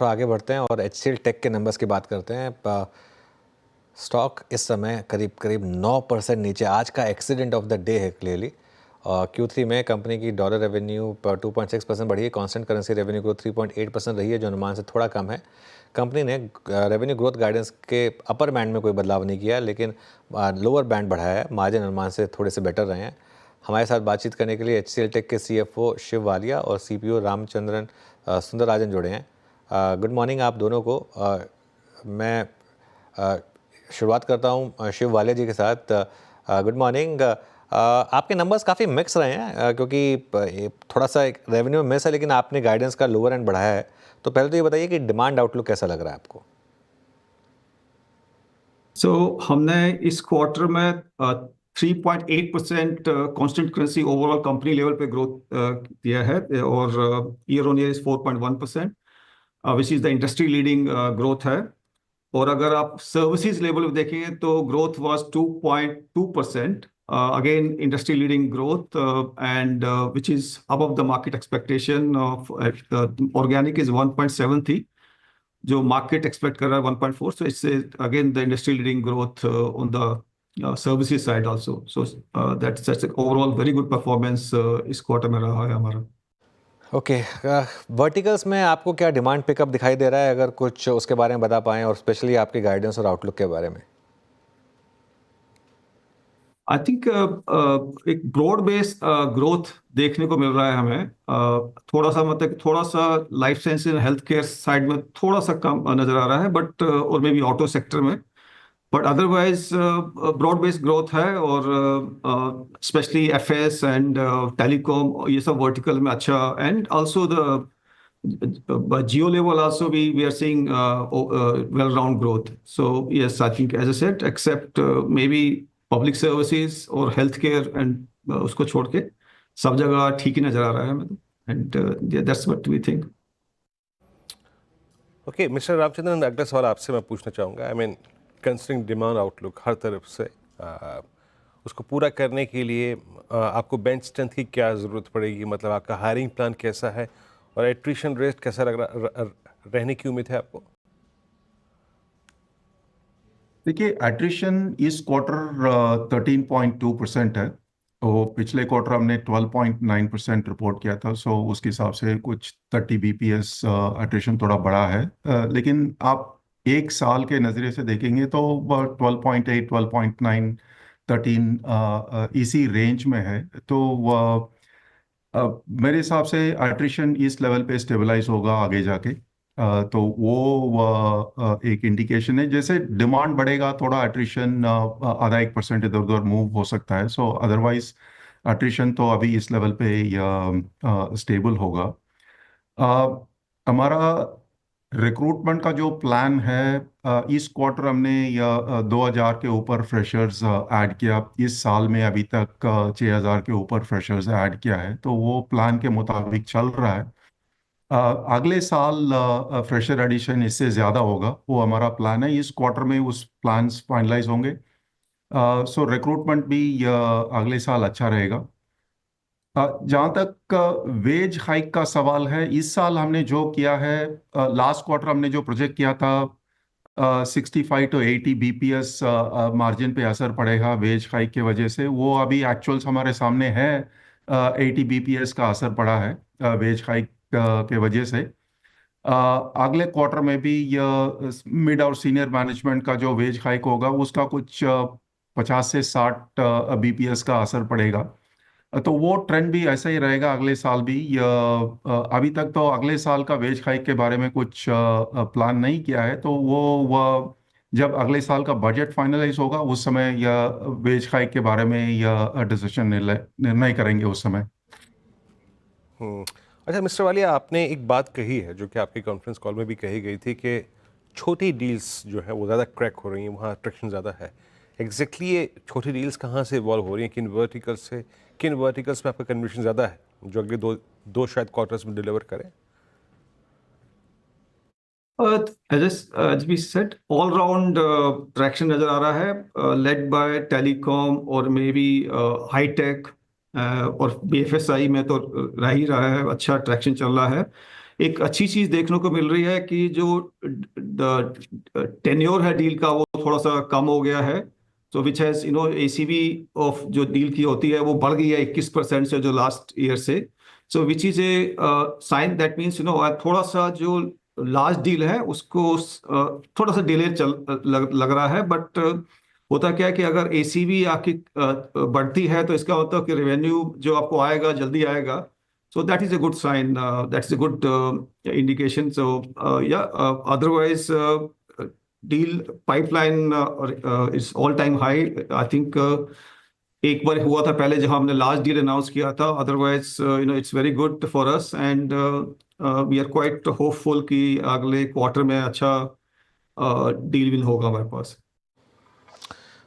थोड़ा आगे बढ़ते हैं और HCL टेक के नंबर्स की बात करते हैं। स्टॉक इस समय करीब करीब 9% नीचे, आज का एक्सीडेंट ऑफ द डे है क्लियरली। Q3 में कंपनी की डॉलर रेवेन्यू 2.6% बढ़ी है, कांस्टेंट करेंसी रेवेन्यू ग्रोथ 3.8% रही है, जो अनुमान से थोड़ा कम है। कंपनी ने रेवेन्यू ग्रोथ गाइडेंस के अपर बैंड में कोई बदलाव नहीं किया, लेकिन लोअर बैंड बढ़ाया है। मार्जिन अनुमान से थोड़े से बेटर रहे हैं। हमारे साथ बातचीत करने के लिए HCL टेक के CFO शिव वालिया और CPO रामचंद्रन सुंदरराजन जुड़े हैं। गुड मॉर्निंग आप दोनों को। मैं शुरुआत करता हूँ शिव वालिया जी के साथ। Good morning. आपके नंबर्स काफ़ी मिक्स रहे हैं, क्योंकि थोड़ा सा एक रेवेन्यू मिस है, लेकिन आपने गाइडेंस का लोअर एंड बढ़ाया है। तो पहले तो ये बताइए कि डिमांड आउटलुक कैसा लग रहा है आपको? हमने इस क्वार्टर में 3.8% constant currency overall company level पे ग्रोथ दिया है, और year on year is 4.1%, which is the industry leading growth है। और अगर आप सर्विसेज लेवल पे देखेंगे तो growth was 2.2%, again industry leading growth, and which is above the market expectation of organic is 1.7 थी, जो मार्केट एक्सपेक्ट कर रहा है 1.4. सो इससे again the industry leading growth on the services side also. So that's overall very good performance इस quarter में रहा है हमारा. ओके, वर्टिकल्स में आपको क्या डिमांड पिकअप दिखाई दे रहा है, अगर कुछ उसके बारे में बता पाएं, और स्पेशली आपके गाइडेंस और आउटलुक के बारे में? आई थिंक एक ब्रॉड बेस ग्रोथ देखने को मिल रहा है हमें. थोड़ा सा मतलब थोड़ा सा life science and health care side में थोड़ा सा कम नजर आ रहा है, बट और मे बी ऑटो सेक्टर में, but otherwise broad based growth है. और स्पेशली एफएस एंड टेलीकॉम, ये सब वर्टिकल में अच्छा, and also the geo level also we are seeing well round growth. So yes, I think as I said, except maybe public services और healthcare and उसको छोड़ के सब जगह ठीक ही नजर आ रहा है हमें. And yeah, that's what we think. Okay mister Ramachandran, अगला सवाल आपसे मैं पूछना चाहूँगा. I mean considering demand outlook हर तरफ से, उसको पूरा करने के लिए आपको बेंच स्ट्रेंथ की क्या ज़रूरत पड़ेगी? मतलब आपका हायरिंग प्लान कैसा है और एट्रिशन रेट कैसा लग रहा रहने की उम्मीद है आपको? देखिए, एट्रिशन इस क्वार्टर 13.2% है. तो पिछले क्वार्टर हमने 12.9% रिपोर्ट किया था. सो उसके हिसाब से कुछ 30 BPS एट्रिशन थोड़ा बड़ा है. लेकिन आप एक साल के नज़रिए से देखेंगे तो 12.8, 12.9, 13 इसी रेंज में है. तो मेरे हिसाब से एट्रिशन इस लेवल पे स्टेबलाइज होगा आगे जाके. तो वो एक इंडिकेशन है. जैसे डिमांड बढ़ेगा थोड़ा एट्रिशन आधा 1% इधर उधर मूव हो सकता है. सो अदरवाइज एट्रिशन तो अभी इस लेवल पे स्टेबल होगा. हमारा रिक्रूटमेंट का जो प्लान है, इस क्वार्टर हमने 2000 के ऊपर फ्रेशर्स ऐड किया. इस साल में अभी तक 6000 के ऊपर फ्रेशर्स ऐड किया है. तो वो प्लान के मुताबिक चल रहा है. अगले साल फ्रेशर एडिशन इससे ज़्यादा होगा, वो हमारा प्लान है. इस क्वार्टर में उस प्लान्स फाइनलाइज होंगे. सो रिक्रूटमेंट भी अगले साल अच्छा रहेगा. जहाँ तक वेज हाइक का सवाल है, इस साल हमने जो किया है, लास्ट क्वार्टर हमने जो प्रोजेक्ट किया था, 65 to 80 BPS मार्जिन पे असर पड़ेगा वेज हाइक की वजह से. वो अभी एक्चुअल्स हमारे सामने है. 80 BPS का असर पड़ा है वेज हाइक के वजह से. अगले क्वार्टर में भी मिड और सीनियर मैनेजमेंट का जो वेज हाइक होगा उसका कुछ 50 से 60 BPS का असर पड़ेगा. तो वो ट्रेंड भी ऐसा ही रहेगा अगले साल भी. अभी तक तो अगले साल का वेज हाइक के बारे में कुछ प्लान नहीं किया है. तो वो जब अगले साल का बजट फाइनलाइज होगा उस समय या वेज हाइक के बारे में या डिसीजन निर्णय करेंगे उस समय. अच्छा मिस्टर वालिया, आपने एक बात कही है जो कि आपकी कॉन्फ्रेंस कॉल में भी कही गई थी कि छोटी डील्स जो है वो ज़्यादा क्रैक हो रही हैं, वहाँ अट्रैक्शन ज़्यादा है. एग्जैक्टली ये छोटी डील्स कहाँ से इवॉल्व हो रही हैं, किन वर्टिकल्स से, किन वर्टिकल्स में आपका कन्विक्शन ज़्यादा है जो अगले दो शायद क्वार्टर्स में डिलीवर करें? As we said, all round traction नजर आ रहा है, led by telecom और maybe high tech, और BFSI में तो रह ही रहा है, अच्छा ट्रैक्शन चल रहा है. एक अच्छी चीज देखने को मिल रही है कि जो टेन्योर है डील का वो थोड़ा सा कम हो गया है, तो विच हैज एसीबी ऑफ जो डील की होती है वो बढ़ गई है 21% से जो लास्ट ईयर से। So which is a sign that means थोड़ा सा जो लास्ट डील है उसको थोड़ा सा डिले लग रहा है, बट होता क्या है कि अगर एसीबी आपकी बढ़ती है तो इसका मतलब कि रेवेन्यू जो आपको आएगा जल्दी आएगा। So that is a good sign. That's a good indication. So yeah, otherwise deal pipeline is all-time high. I think एक बार हुआ था पहले जहां हमने लास्ट डील अनाउंस किया था। Otherwise it's very good for us and we are quite hopeful कि अगले क्वार्टर में अच्छा डील विन होगा हमारे पास।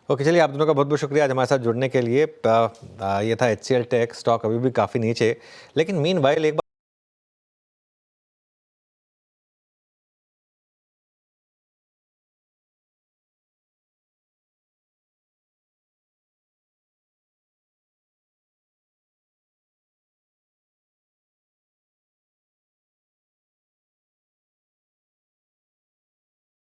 ओके, चलिए आप दोनों का बहुत बहुत शुक्रिया आज हमारे साथ जुड़ने के लिए। ये था HCL टेक, स्टॉक अभी भी काफ़ी नीचे, लेकिन मीनवाइल एक